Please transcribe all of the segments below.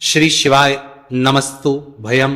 श्री शिवाय नमस्तु भयम।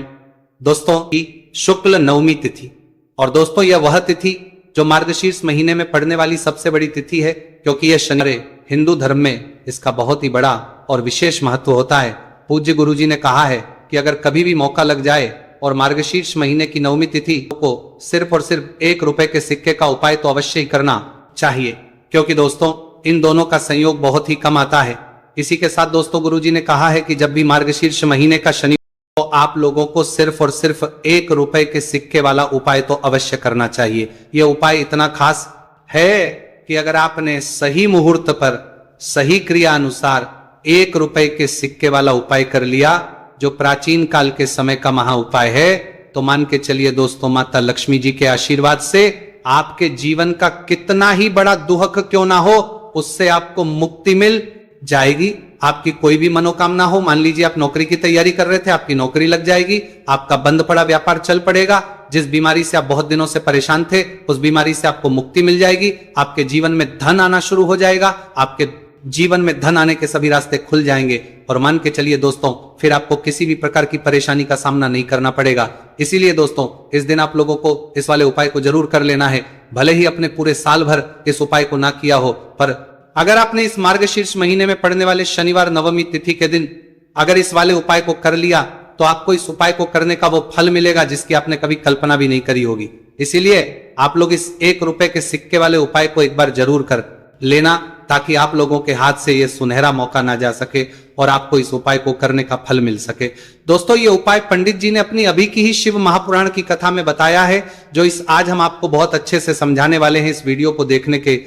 दोस्तों की शुक्ल नवमी तिथि, और दोस्तों यह वह तिथि जो मार्गशीर्ष महीने में पड़ने वाली सबसे बड़ी तिथि है, क्योंकि यह शनिवार हिंदू धर्म में इसका बहुत ही बड़ा और विशेष महत्व होता है। पूज्य गुरुजी ने कहा है कि अगर कभी भी मौका लग जाए और मार्गशीर्ष महीने की नवमी तिथि को सिर्फ और सिर्फ 1 रुपए के सिक्के का उपाय तो अवश्य ही करना चाहिए, क्योंकि दोस्तों इन दोनों का संयोग बहुत ही कम आता है। इसी के साथ दोस्तों गुरुजी ने कहा है कि जब भी मार्गशीर्ष महीने का शनि तो आप लोगों को सिर्फ और सिर्फ 1 रुपए के सिक्के वाला उपाय तो अवश्य करना चाहिए। यह उपाय इतना खास है कि अगर आपने सही मुहूर्त पर सही क्रिया अनुसार 1 रुपए के सिक्के वाला उपाय कर लिया, जो प्राचीन काल के समय का महा उपाय है, तो मान के चलिए दोस्तों माता लक्ष्मी जी के आशीर्वाद से आपके जीवन का कितना ही बड़ा दुहक क्यों ना हो, उससे आपको मुक्ति मिल जाएगी। आपकी कोई भी मनोकामना हो, मान लीजिए आप नौकरी की तैयारी कर रहे थे, आपकी नौकरी लग जाएगी, आपका बंद पड़ा व्यापार चल पड़ेगा, जिस बीमारी से आप बहुत दिनों से परेशान थे उस बीमारी से आपको मुक्ति मिल जाएगी, आपके जीवन में धन आना शुरू हो जाएगा, आपके जीवन में धन आने के सभी रास्ते खुल जाएंगे, और मान के चलिए दोस्तों फिर आपको किसी भी प्रकार की परेशानी का सामना नहीं करना पड़ेगा। इसीलिए दोस्तों इस दिन आप लोगों को इस वाले उपाय को जरूर कर लेना है। भले ही अपने पूरे साल भर इस उपाय को ना किया हो, पर अगर आपने इस मार्गशीर्ष महीने में पड़ने वाले शनिवार नवमी तिथि के दिन अगर इस वाले उपाय को कर लिया, तो आपको इस उपाय को करने का वो फल मिलेगा जिसकी आपने कभी कल्पना भी नहीं करी होगी। इसीलिए आप लोग इस 1 रुपए के सिक्के वाले उपाय को एक बार जरूर कर लेना, ताकि आप लोगों के हाथ से यह सुनहरा मौका ना जा सके और आपको इस उपाय को करने का फल मिल सके। दोस्तों ये उपाय पंडित जी ने अपनी अभी की ही शिव महापुराण की कथा में बताया है, जो इस आज हम आपको बहुत अच्छे से समझाने वाले हैं। इस वीडियो को देखने के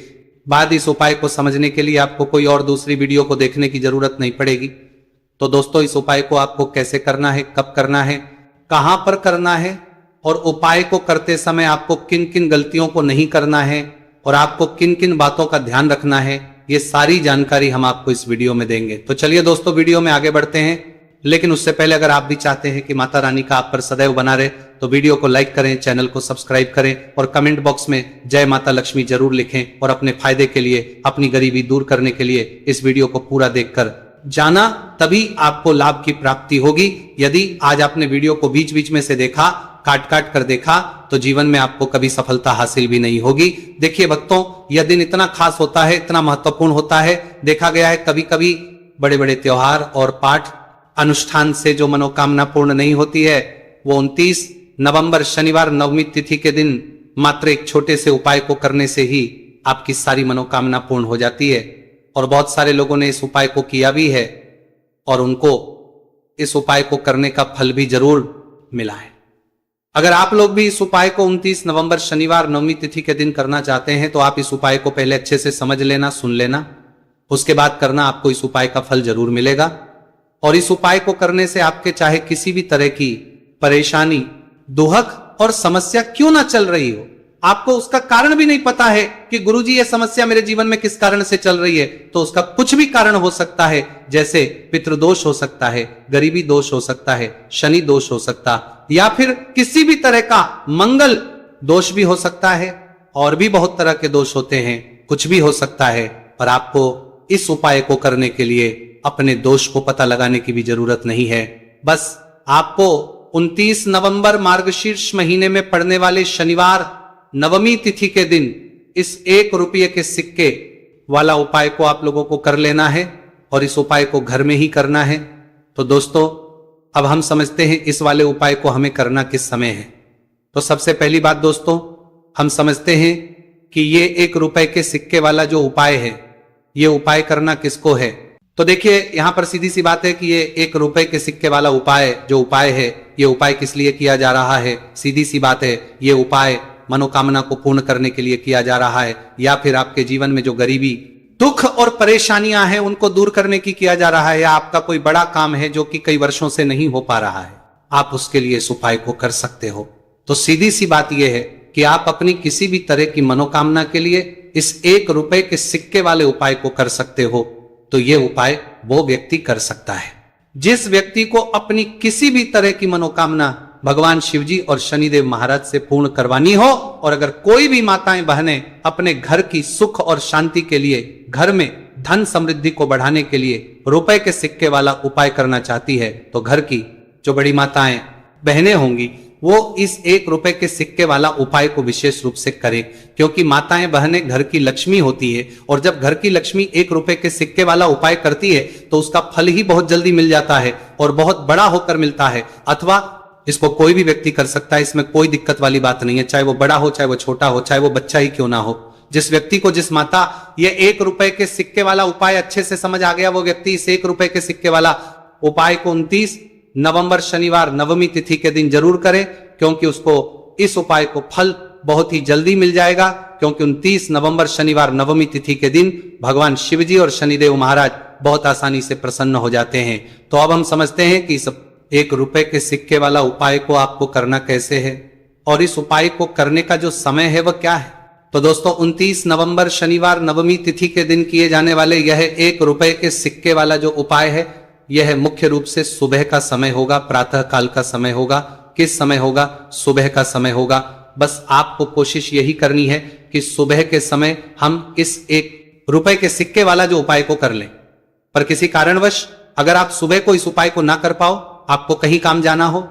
बाद इस उपाय को समझने के लिए आपको कोई और दूसरी वीडियो को देखने की जरूरत नहीं पड़ेगी। तो दोस्तों इस उपाय को आपको कैसे करना है, कब करना है, कहां पर करना है, और उपाय को करते समय आपको किन किन गलतियों को नहीं करना है, और आपको किन किन बातों का ध्यान रखना है, ये सारी जानकारी हम आपको इस वीडियो में देंगे। तो चलिए दोस्तों वीडियो में आगे बढ़ते हैं, लेकिन उससे पहले अगर आप भी चाहते हैं कि माता रानी का आप पर सदैव बना रहे, तो वीडियो को लाइक करें, चैनल को सब्सक्राइब करें, और कमेंट बॉक्स में जय माता लक्ष्मी जरूर लिखें, और अपने फायदे के लिए, अपनी गरीबी दूर करने के लिए इस वीडियो को पूरा देखकर जाना, तभी आपको लाभ की प्राप्ति होगी। यदि आज आपने वीडियो को बीच बीच में से देखा, काट काट कर देखा, तो जीवन में आपको कभी सफलता हासिल भी नहीं होगी। देखिए भक्तों, यह दिन इतना खास होता है, इतना महत्वपूर्ण होता है। देखा गया है कभी कभी बड़े बड़े त्योहार और पाठ अनुष्ठान से जो मनोकामना पूर्ण नहीं होती है, वो 29 नवंबर शनिवार नवमी तिथि के दिन मात्र एक छोटे से उपाय को करने से ही आपकी सारी मनोकामना पूर्ण हो जाती है। और बहुत सारे लोगों ने इस उपाय को किया भी है, और उनको इस उपाय को करने का फल भी जरूर मिला है। अगर आप लोग भी इस उपाय को 29 नवंबर शनिवार नवमी तिथि के दिन करना चाहते हैं, तो आप इस उपाय को पहले अच्छे से समझ लेना, सुन लेना, उसके बाद करना, आपको इस उपाय का फल जरूर मिलेगा। और इस उपाय को करने से आपके चाहे किसी भी तरह की परेशानी, दुहक और समस्या क्यों ना चल रही हो, आपको उसका कारण भी नहीं पता है कि गुरुजी ये समस्या मेरे जीवन में किस कारण से चल रही है, तो उसका कुछ भी कारण हो सकता है। जैसे पितृदोष हो सकता है, गरीबी दोष हो सकता है, शनि दोष हो सकता, या फिर किसी भी तरह का मंगल दोष भी हो सकता है, और भी बहुत तरह के दोष होते हैं, कुछ भी हो सकता है। पर आपको इस उपाय को करने के लिए अपने दोष को पता लगाने की भी जरूरत नहीं है। बस आपको 29 नवंबर मार्गशीर्ष महीने में पड़ने वाले शनिवार नवमी तिथि के दिन इस 1 रुपये के सिक्के वाला उपाय को आप लोगों को कर लेना है, और इस उपाय को घर में ही करना है। तो दोस्तों अब हम समझते हैं इस वाले उपाय को हमें करना किस समय है। तो सबसे पहली बात दोस्तों, हम समझते हैं कि ये 1 रुपए के सिक्के वाला जो उपाय है, ये उपाय करना किसको है। तो देखिए यहां पर सीधी सी बात है कि ये 1 रुपए के सिक्के वाला उपाय जो उपाय है, ये उपाय किस लिए किया जा रहा है। सीधी सी बात है, ये उपाय मनोकामना को पूर्ण करने के लिए किया जा रहा है, या फिर आपके जीवन में जो गरीबी, दुख और परेशानियां हैं उनको दूर करने की किया जा रहा है, या आपका कोई बड़ा काम है जो कि कई वर्षों से नहीं हो पा रहा है, आप उसके लिए इस उपाय को कर सकते हो। तो सीधी सी बात यह है कि आप अपनी किसी भी तरह की मनोकामना के लिए इस 1 रुपए के सिक्के वाले उपाय को कर सकते हो। तो यह उपाय वो व्यक्ति कर सकता है जिस व्यक्ति को अपनी किसी भी तरह की मनोकामना भगवान शिवजी और शनिदेव महाराज से पूर्ण करवानी हो। और अगर कोई भी माताएं बहनें अपने घर की सुख और शांति के लिए घर में धन समृद्धि को बढ़ाने के लिए रुपए के सिक्के वाला उपाय करना चाहती है तो घर की जो बड़ी माताएं बहनें होंगी वो इस 1 रुपए के सिक्के वाला उपाय को विशेष रूप से करें, क्योंकि माताएं बहनें घर की लक्ष्मी होती है और जब घर की लक्ष्मी 1 रुपए के सिक्के वाला उपाय करती है तो उसका फल ही बहुत जल्दी मिल जाता है और बहुत बड़ा होकर मिलता है। अथवा इसको कोई भी व्यक्ति कर सकता है, इसमें कोई दिक्कत वाली बात नहीं है, चाहे वो बड़ा हो, चाहे वो छोटा हो, चाहे वो बच्चा ही क्यों ना हो। जिस व्यक्ति को, जिस माता ये 1 रुपए के सिक्के वाला उपाय अच्छे से समझ आ गया, वो व्यक्ति इस 1 रुपए के सिक्के वाला उपाय को 29 नवंबर शनिवार नवमी तिथि के दिन जरूर करें, क्योंकि उसको इस उपाय को फल बहुत ही जल्दी मिल जाएगा। क्योंकि 29 नवंबर शनिवार नवमी तिथि के दिन भगवान शिव जी और शनिदेव महाराज बहुत आसानी से प्रसन्न हो जाते हैं। तो अब हम समझते हैं कि इस 1 रुपए के सिक्के वाला उपाय को आपको करना कैसे है और इस उपाय को करने का जो समय है वह क्या है। तो दोस्तों 29 नवंबर शनिवार नवमी तिथि के दिन किए जाने वाले यह 1 रुपए के सिक्के वाला जो उपाय है यह मुख्य रूप से सुबह का समय होगा, प्रातः काल का समय होगा। किस समय होगा? सुबह का समय होगा। बस आपको कोशिश यही करनी है कि सुबह के समय हम इस 1 रुपए के सिक्के वाला जो उपाय को कर लें। पर किसी कारणवश अगर आप सुबह को इस उपाय को ना कर पाओ, आपको कहीं काम जाना हो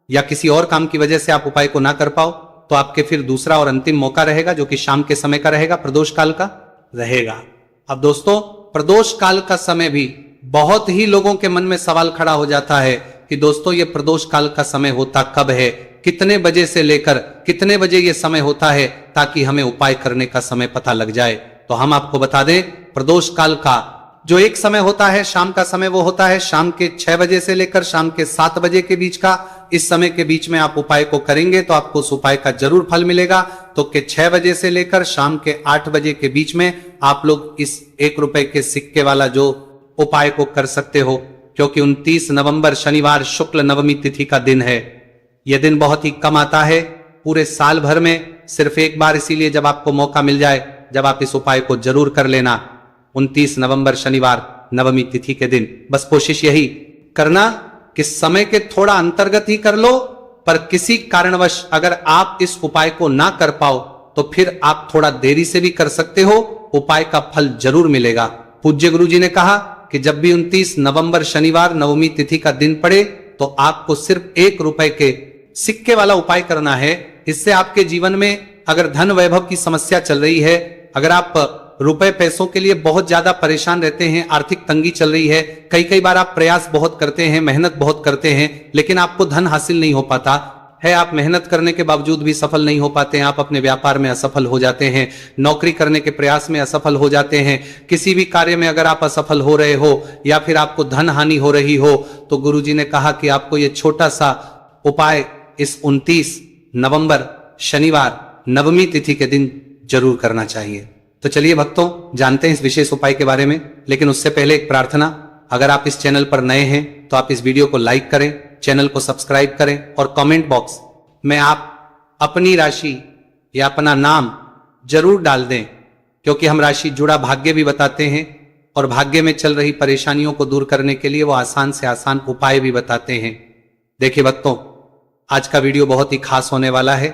या किसी और काम की वजह से आप उपाय को ना कर पाओ, तो आपके फिर दूसरा और अंतिम मौका रहेगा जो कि शाम के समय का रहेगा, प्रदोष काल का रहेगा। अब दोस्तों प्रदोष काल का समय भी बहुत ही लोगों के मन में सवाल खड़ा हो जाता है कि दोस्तों ये प्रदोष काल का समय होता कब है, कितने बजे से लेकर कितने बजे ये समय होता है, ताकि हमें उपाय करने का समय पता लग जाए। तो हम आपको बता दें, प्रदोष काल का जो एक समय होता है शाम का समय, वो होता है शाम के 6 बजे से लेकर शाम के 7 बजे के बीच का। इस समय के बीच में आप उपाय को करेंगे तो आपको उस उपाय का जरूर फल मिलेगा। तो के 6 बजे से लेकर शाम के 8 बजे के बीच में आप लोग इस 1 रुपए के सिक्के वाला जो उपाय को कर सकते हो, क्योंकि 29 नवंबर शनिवार शुक्ल नवमी तिथि का दिन है। यह दिन बहुत ही कम आता है पूरे साल भर में, सिर्फ एक बार, इसीलिए जब आपको मौका मिल जाए जब आप इस उपाय को जरूर कर लेना 29 नवंबर शनिवार नवमी तिथि के दिन। बस कोशिश यही करना कि समय के थोड़ा अंतर्गत ही कर लो, पर किसी कारणवश अगर आप इस उपाय को ना कर पाओ तो फिर आप थोड़ा देरी से भी कर सकते हो, उपाय का फल जरूर मिलेगा। पूज्य गुरु जी ने कहा कि जब भी 29 नवंबर शनिवार नवमी तिथि का दिन पड़े तो आपको सिर्फ 1 रुपए के सिक्के वाला उपाय करना है। इससे आपके जीवन में अगर धन वैभव की समस्या चल रही है, अगर आप रुपए पैसों के लिए बहुत ज्यादा परेशान रहते हैं, आर्थिक तंगी चल रही है, कई बार आप प्रयास बहुत करते हैं, मेहनत बहुत करते हैं, लेकिन आपको धन हासिल नहीं हो पाता है, आप मेहनत करने के बावजूद भी सफल नहीं हो पाते हैं, आप अपने व्यापार में असफल हो जाते हैं, नौकरी करने के प्रयास में असफल हो जाते हैं, किसी भी कार्य में अगर आप असफल हो रहे हो या फिर आपको धन हानि हो रही हो, तो गुरुजी ने कहा कि आपको यह छोटा सा उपाय इस 29 नवंबर शनिवार नवमी तिथि के दिन जरूर करना चाहिए। तो चलिए भक्तों, जानते हैं इस विशेष उपाय के बारे में, लेकिन उससे पहले एक प्रार्थना। अगर आप इस चैनल पर नए हैं तो आप इस वीडियो को लाइक करें, चैनल को सब्सक्राइब करें और कमेंट बॉक्स में आप अपनी राशि या अपना नाम जरूर डाल दें, क्योंकि हम राशि जुड़ा भाग्य भी बताते हैं और भाग्य में चल रही परेशानियों को दूर करने के लिए वो आसान से आसान उपाय भी बताते हैं। देखिए भक्तों, आज का वीडियो बहुत ही खास होने वाला है,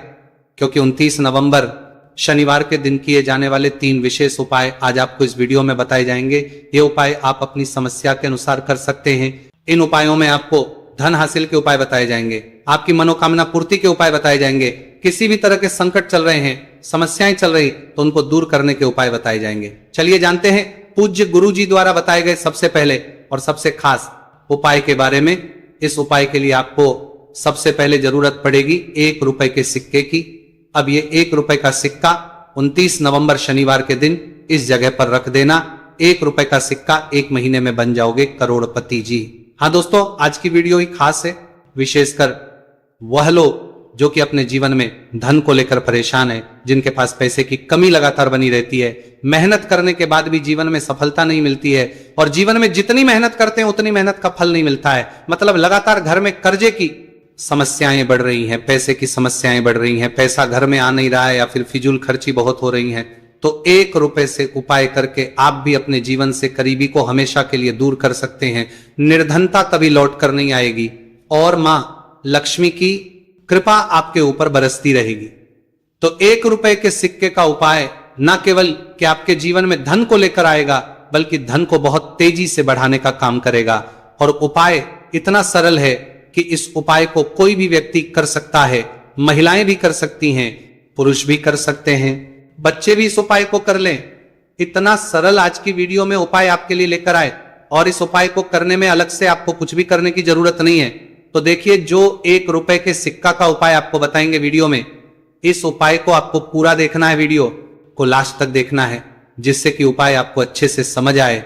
क्योंकि 29 नवंबर शनिवार के दिन किए जाने वाले 3 विशेष उपाय आज आपको इस वीडियो में बताए जाएंगे। ये उपाय आप अपनी समस्या के अनुसार कर सकते हैं। इन उपायों में आपको धन हासिल के उपाय बताए जाएंगे, आपकी मनोकामना पूर्ति के उपाय बताए जाएंगे, किसी भी तरह के संकट चल रहे हैं, समस्याएं चल रही तो उनको दूर करने के उपाय बताए जाएंगे। चलिए जानते हैं पूज्य गुरु जी द्वारा बताए गए सबसे पहले और सबसे खास उपाय के बारे में। इस उपाय के लिए आपको सबसे पहले जरूरत पड़ेगी 1 रुपए के सिक्के की। अब ये 1 रुपए का सिक्का 29 नवंबर शनिवार के दिन इस जगह पर रख देना। 1 रुपए का सिक्का 1 महीने में बन जाओगे करोड़पति जी। हाँ दोस्तों, आज की वीडियो ही खास है, विशेषकर वह लोग जो कि अपने जीवन में धन को लेकर परेशान है, जिनके पास पैसे की कमी लगातार बनी रहती है, मेहनत करने के बाद भी जीवन में सफलता नहीं मिलती है और जीवन में जितनी मेहनत करते हैं उतनी मेहनत का फल नहीं मिलता है। मतलब लगातार घर में कर्जे की समस्याएं बढ़ रही हैं, पैसे की समस्याएं बढ़ रही हैं, पैसा घर में आ नहीं रहा है या फिर फिजूल खर्ची बहुत हो रही है। तो 1 रुपए से उपाय करके आप भी अपने जीवन से करीबी को हमेशा के लिए दूर कर सकते हैं। निर्धनता कभी लौट कर नहीं आएगी और मां लक्ष्मी की कृपा आपके ऊपर बरसती रहेगी। तो 1 रुपए के सिक्के का उपाय न केवल कि आपके जीवन में धन को लेकर आएगा, बल्कि धन को बहुत तेजी से बढ़ाने का काम करेगा। और उपाय इतना सरल है कि इस उपाय को कोई भी व्यक्ति कर सकता है, महिलाएं भी कर सकती हैं, पुरुष भी कर सकते हैं, बच्चे भी इस उपाय को कर लें। इतना सरल आज की वीडियो में उपाय आपके लिए लेकर आए, और इस उपाय को करने में अलग से आपको कुछ भी करने की जरूरत नहीं है। तो देखिए, जो 1 रुपए के सिक्का का उपाय आपको बताएंगे वीडियो में, इस उपाय को आपको पूरा देखना है, वीडियो को लास्ट तक देखना है, जिससे कि उपाय आपको अच्छे से समझ आए।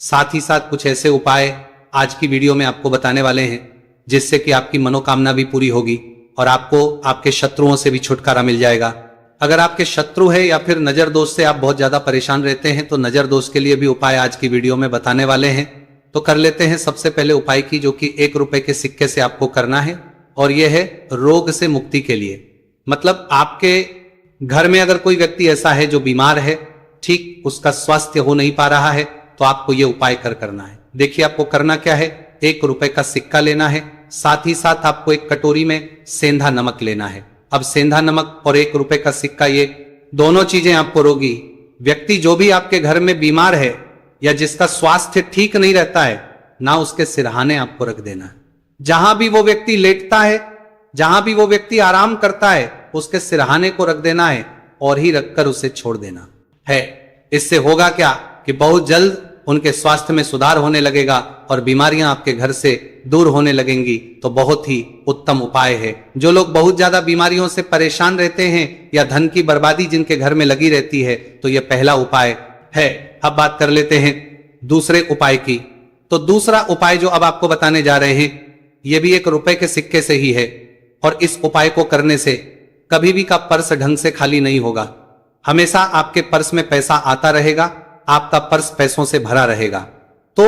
साथ ही साथ कुछ ऐसे उपाय आज की वीडियो में आपको बताने वाले हैं जिससे कि आपकी मनोकामना भी पूरी होगी और आपको आपके शत्रुओं से भी छुटकारा मिल जाएगा। अगर आपके शत्रु है या फिर नजर दोष से आप बहुत ज्यादा परेशान रहते हैं, तो नजर दोष के लिए भी उपाय आज की वीडियो में बताने वाले हैं। तो कर लेते हैं सबसे पहले उपाय की, जो कि 1 रुपए के सिक्के से आपको करना है, और यह है रोग से मुक्ति के लिए। मतलब आपके घर में अगर कोई व्यक्ति ऐसा है जो बीमार है, ठीक उसका स्वास्थ्य हो नहीं पा रहा है, तो आपको यह उपाय करना है। देखिए, आपको करना क्या है, 1 रुपए का सिक्का लेना है, साथ ही साथ आपको एक कटोरी में सेंधा नमक लेना है। अब सेंधा नमक और 1 रुपए का सिक्का, ये दोनों चीजें आपको रोगी व्यक्ति, जो भी आपके घर में बीमार है या जिसका स्वास्थ्य ठीक नहीं रहता है ना, उसके सिरहाने आपको रख देना है। जहां भी वो व्यक्ति लेटता है, जहां भी वो व्यक्ति आराम करता है, उसके सिरहाने को रख देना है और ही रखकर उसे छोड़ देना है। इससे होगा क्या कि बहुत जल्द उनके स्वास्थ्य में सुधार होने लगेगा और बीमारियां आपके घर से दूर होने लगेंगी। तो बहुत ही उत्तम उपाय है। जो लोग बहुत ज्यादा बीमारियों से परेशान रहते हैं या धन की बर्बादी जिनके घर में लगी रहती है, तो यह पहला उपाय है। अब बात कर लेते हैं दूसरे उपाय की। तो दूसरा उपाय जो अब आपको बताने जा रहे हैं, यह भी 1 रुपए के सिक्के से ही है, और इस उपाय को करने से कभी भी का पर्स ढंग से खाली नहीं होगा। हमेशा आपके पर्स में पैसा आता रहेगा, आपका पर्स पैसों से भरा रहेगा। तो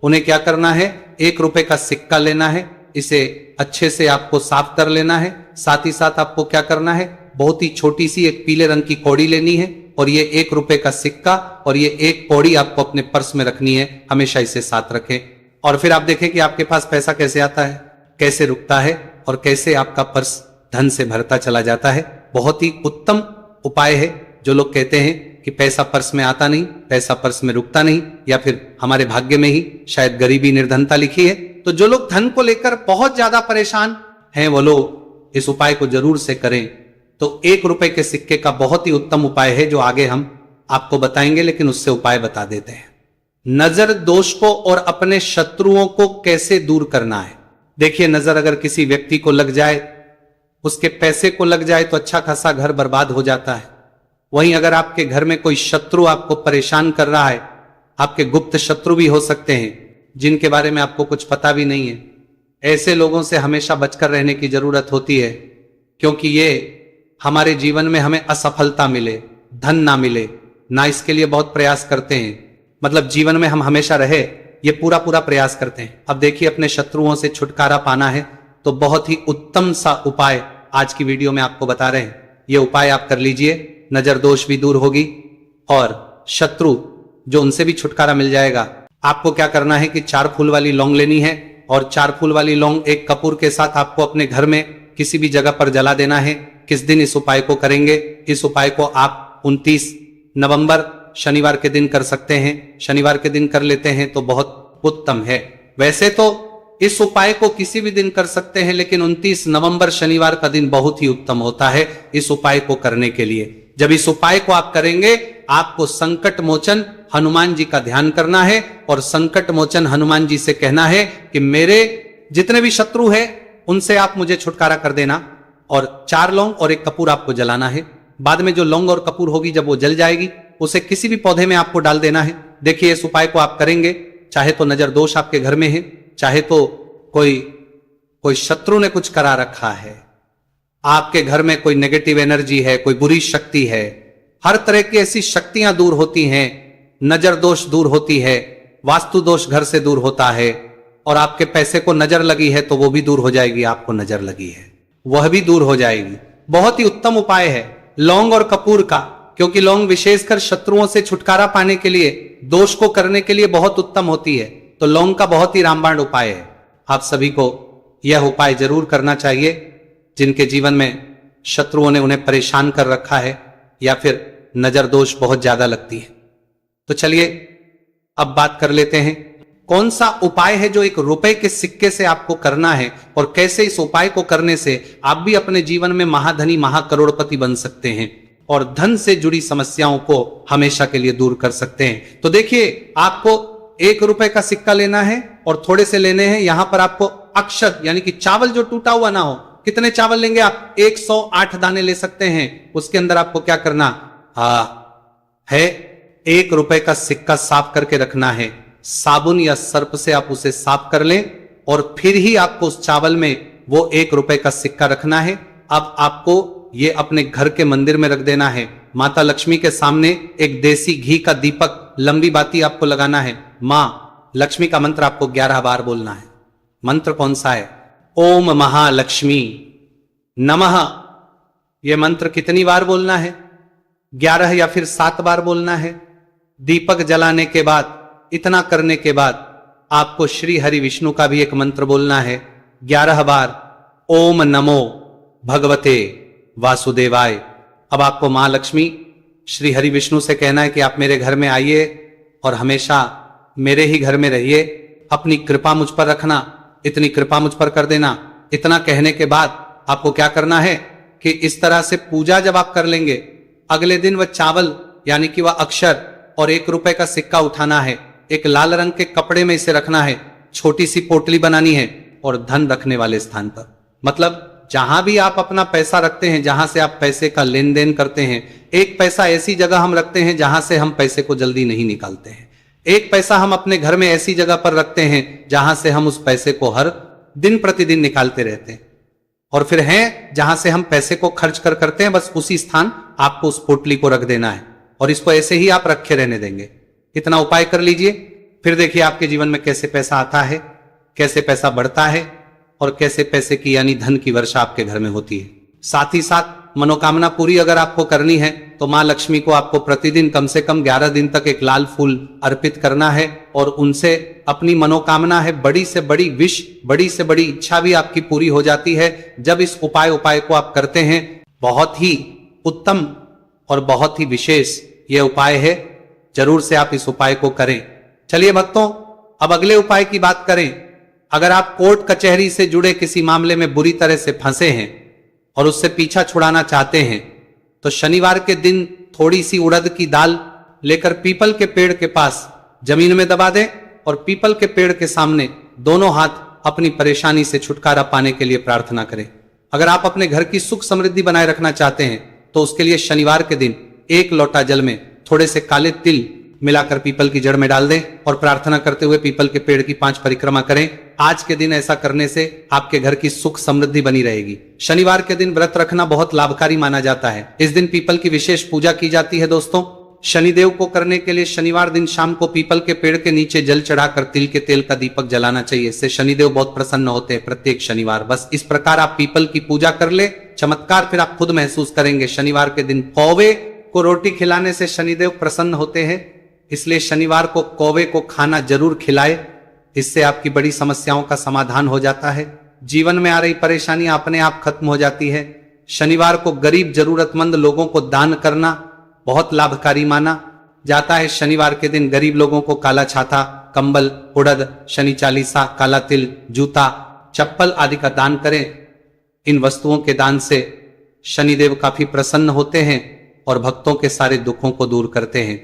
उन्हें क्या करना है, 1 रुपए का सिक्का लेना है, इसे अच्छे से आपको साफ कर लेना है। साथ ही साथ आपको क्या करना है, बहुत ही छोटी सी एक पीले रंग की कौड़ी लेनी है, और ये 1 रुपए का सिक्का और ये एक कौड़ी आपको अपने पर्स में रखनी है। हमेशा इसे साथ रखें, और फिर आप देखें कि आपके पास पैसा कैसे आता है, कैसे रुकता है, और कैसे आपका पर्स धन से भरता चला जाता है। बहुत ही उत्तम उपाय है। जो लोग कहते हैं कि पैसा पर्स में आता नहीं, पैसा पर्स में रुकता नहीं, या फिर हमारे भाग्य में ही शायद गरीबी निर्धनता लिखी है, तो जो लोग धन को लेकर बहुत ज्यादा परेशान हैं, वो लोग इस उपाय को जरूर से करें। तो 1 रुपए के सिक्के का बहुत ही उत्तम उपाय है, जो आगे हम आपको बताएंगे, लेकिन उससे उपाय बता देते हैं। नजर दोष को और अपने शत्रुओं को कैसे दूर करना है। देखिए, नजर अगर किसी व्यक्ति को लग जाए, उसके पैसे को लग जाए, तो अच्छा खासा घर बर्बाद हो जाता है। वहीं अगर आपके घर में कोई शत्रु आपको परेशान कर रहा है, आपके गुप्त शत्रु भी हो सकते हैं जिनके बारे में आपको कुछ पता भी नहीं है, ऐसे लोगों से हमेशा बचकर रहने की जरूरत होती है, क्योंकि ये हमारे जीवन में हमें असफलता मिले, धन ना मिले ना, इसके लिए बहुत प्रयास करते हैं। मतलब जीवन में हम हमेशा रहे, ये पूरा प्रयास करते हैं। अब देखिए, अपने शत्रुओं से छुटकारा पाना है, तो बहुत ही उत्तम सा उपाय आज की वीडियो में आपको बता रहे हैं। ये उपाय आप कर लीजिए, नजर दोष भी दूर होगी और शत्रु जो उनसे भी छुटकारा मिल जाएगा। आपको क्या करना है कि 4 फूल वाली लौंग लेनी है, और 4 फूल वाली लौंग एक कपूर के साथ आपको अपने घर में किसी भी जगह पर जला देना है। किस दिन इस उपाय को करेंगे, इस उपाय को आप 29 नवंबर शनिवार के दिन कर सकते हैं। शनिवार के दिन कर लेते हैं तो बहुत उत्तम है। वैसे तो इस उपाय को किसी भी दिन कर सकते हैं, लेकिन 29 नवंबर शनिवार का दिन बहुत ही उत्तम होता है इस उपाय को करने के लिए। जब इस उपाय को आप करेंगे, आपको संकट मोचन हनुमान जी का ध्यान करना है, और संकट मोचन हनुमान जी से कहना है कि मेरे जितने भी शत्रु हैं उनसे आप मुझे छुटकारा कर देना। और 4 लौंग और 1 कपूर आपको जलाना है। बाद में जो लौंग और कपूर होगी, जब वो जल जाएगी, उसे किसी भी पौधे में आपको डाल देना है। देखिए, इस उपाय को आप करेंगे, चाहे तो नजर दोष आपके घर में है, चाहे तो कोई शत्रु ने कुछ करा रखा है, आपके घर में कोई नेगेटिव एनर्जी है, कोई बुरी शक्ति है, हर तरह की ऐसी शक्तियां दूर होती हैं। नजर दोष दूर होती है, वास्तु दोष घर से दूर होता है, और आपके पैसे को नजर लगी है तो वो भी दूर हो जाएगी। आपको नजर लगी है वह भी दूर हो जाएगी। बहुत ही उत्तम उपाय है लौंग और कपूर का, क्योंकि लौंग विशेषकर शत्रुओं से छुटकारा पाने के लिए, दोष को करने के लिए बहुत उत्तम होती है। तो लौंग का बहुत ही रामबाण उपाय है। आप सभी को यह उपाय जरूर करना चाहिए जिनके जीवन में शत्रुओं ने उन्हें परेशान कर रखा है, या फिर नजर दोष बहुत ज्यादा लगती है। तो चलिए अब बात कर लेते हैं कौन सा उपाय है जो 1 रुपए के सिक्के से आपको करना है और कैसे इस उपाय को करने से आप भी अपने जीवन में महाधनी महाकरोड़पति बन सकते हैं और धन से जुड़ी समस्याओं को हमेशा के लिए दूर कर सकते हैं। तो देखिए, आपको 1 रुपए का सिक्का लेना है और थोड़े से लेने हैं। यहां पर आपको अक्षत यानी कि चावल जो टूटा हुआ ना हो, कितने चावल लेंगे आप? 108 दाने ले सकते हैं। उसके अंदर आपको क्या करना है? 1 रुपए का सिक्का साफ करके रखना है। साबुन या सर्प से आप उसे साफ कर लें और फिर ही आपको उस चावल में वो 1 रुपए का सिक्का रखना है। अब आपको ये अपने घर के मंदिर में रख देना है। माता लक्ष्मी के सामने एक देसी घी का दीपक, लंबी बाती आपको लगाना है। मां लक्ष्मी का मंत्र आपको 11 बार बोलना है। मंत्र कौन सा है? ओम महालक्ष्मी नमः। यह मंत्र कितनी बार बोलना है? 11 या फिर 7 बार बोलना है। दीपक जलाने के बाद, इतना करने के बाद आपको श्री हरि विष्णु का भी एक मंत्र बोलना है 11 बार। ओम नमो भगवते वासुदेवाय। अब आपको मां लक्ष्मी श्री हरि विष्णु से कहना है कि आप मेरे घर में आइए और हमेशा मेरे ही घर में रहिए, अपनी कृपा मुझ पर रखना, इतनी कृपा मुझ पर कर देना। इतना कहने के बाद आपको क्या करना है कि इस तरह से पूजा जब आप कर लेंगे, अगले दिन वह चावल यानी कि वह अक्षर और 1 रुपए का सिक्का उठाना है। एक लाल रंग के कपड़े में इसे रखना है। छोटी सी पोटली बनानी है और धन रखने वाले स्थान पर, मतलब जहां भी आप अपना पैसा रखते हैं, जहां से आप पैसे का लेन देन करते हैं, एक पैसा ऐसी जगह हम रखते हैं जहां से हम पैसे को जल्दी नहीं निकालते हैं। एक पैसा हम अपने घर में ऐसी जगह पर रखते हैं जहां से हम उस पैसे को हर दिन प्रतिदिन निकालते रहते हैं। और फिर हैं जहां से हम पैसे को खर्च करते हैं, बस उसी स्थान आपको उस पोटली को रख देना है और इसको ऐसे ही आप रखे रहने देंगे। इतना उपाय कर लीजिए, फिर देखिए आपके जीवन में कैसे पैसा आता है, कैसे पैसा बढ़ता है और कैसे पैसे की यानी धन की वर्षा आपके घर में होती है। साथ ही साथ मनोकामना पूरी अगर आपको करनी है तो मां लक्ष्मी को आपको प्रतिदिन कम से कम 11 दिन तक एक लाल फूल अर्पित करना है और उनसे अपनी मनोकामना है, बड़ी से बड़ी विश, बड़ी से बड़ी इच्छा भी आपकी पूरी हो जाती है जब इस उपाय को आप करते हैं। बहुत ही उत्तम और बहुत ही विशेष यह उपाय है, जरूर से आप इस उपाय को करें। चलिए भक्तों, अब अगले उपाय की बात करें। अगर आप कोर्ट कचहरी से जुड़े किसी मामले में बुरी तरह से फंसे हैं और उससे पीछा छुड़ाना चाहते हैं तो शनिवार के दिन थोड़ी सी उड़द की दाल लेकर पीपल के पेड़ के पास जमीन में दबा दें और पीपल के पेड़ के सामने दोनों हाथ अपनी परेशानी से छुटकारा पाने के लिए प्रार्थना करें। अगर आप अपने घर की सुख समृद्धि बनाए रखना चाहते हैं तो उसके लिए शनिवार के दिन 1 लोटा जल में थोड़े से काले तिल मिलाकर पीपल की जड़ में डाल दें और प्रार्थना करते हुए पीपल के पेड़ की 5 परिक्रमा करें। आज के दिन ऐसा करने से आपके घर की सुख समृद्धि बनी रहेगी। शनिवार के दिन व्रत रखना बहुत लाभकारी माना जाता है। इस दिन पीपल की विशेष पूजा की जाती है। दोस्तों, शनिदेव को करने के लिए शनिवार दिन शाम को पीपल के पेड़ के नीचे जल चढ़ाकर तिल के तेल का दीपक जलाना चाहिए। इससे शनिदेव बहुत प्रसन्न होते हैं प्रत्येक शनिवार। बस इस प्रकार आप पीपल की पूजा कर ले, चमत्कार फिर आप खुद महसूस करेंगे। शनिवार के दिन कौवे को रोटी खिलाने से शनिदेव प्रसन्न होते हैं, इसलिए शनिवार को कौवे को खाना जरूर खिलाए। इससे आपकी बड़ी समस्याओं का समाधान हो जाता है। जीवन में आ रही परेशानियां अपने आप खत्म हो जाती है। शनिवार को गरीब जरूरतमंद लोगों को दान करना बहुत लाभकारी माना जाता है। शनिवार के दिन गरीब लोगों को काला छाता, कंबल, उड़द, शनि चालीसा, काला तिल, जूता, चप्पल आदि का दान करें। इन वस्तुओं के दान से शनिदेव काफी प्रसन्न होते हैं और भक्तों के सारे दुखों को दूर करते हैं।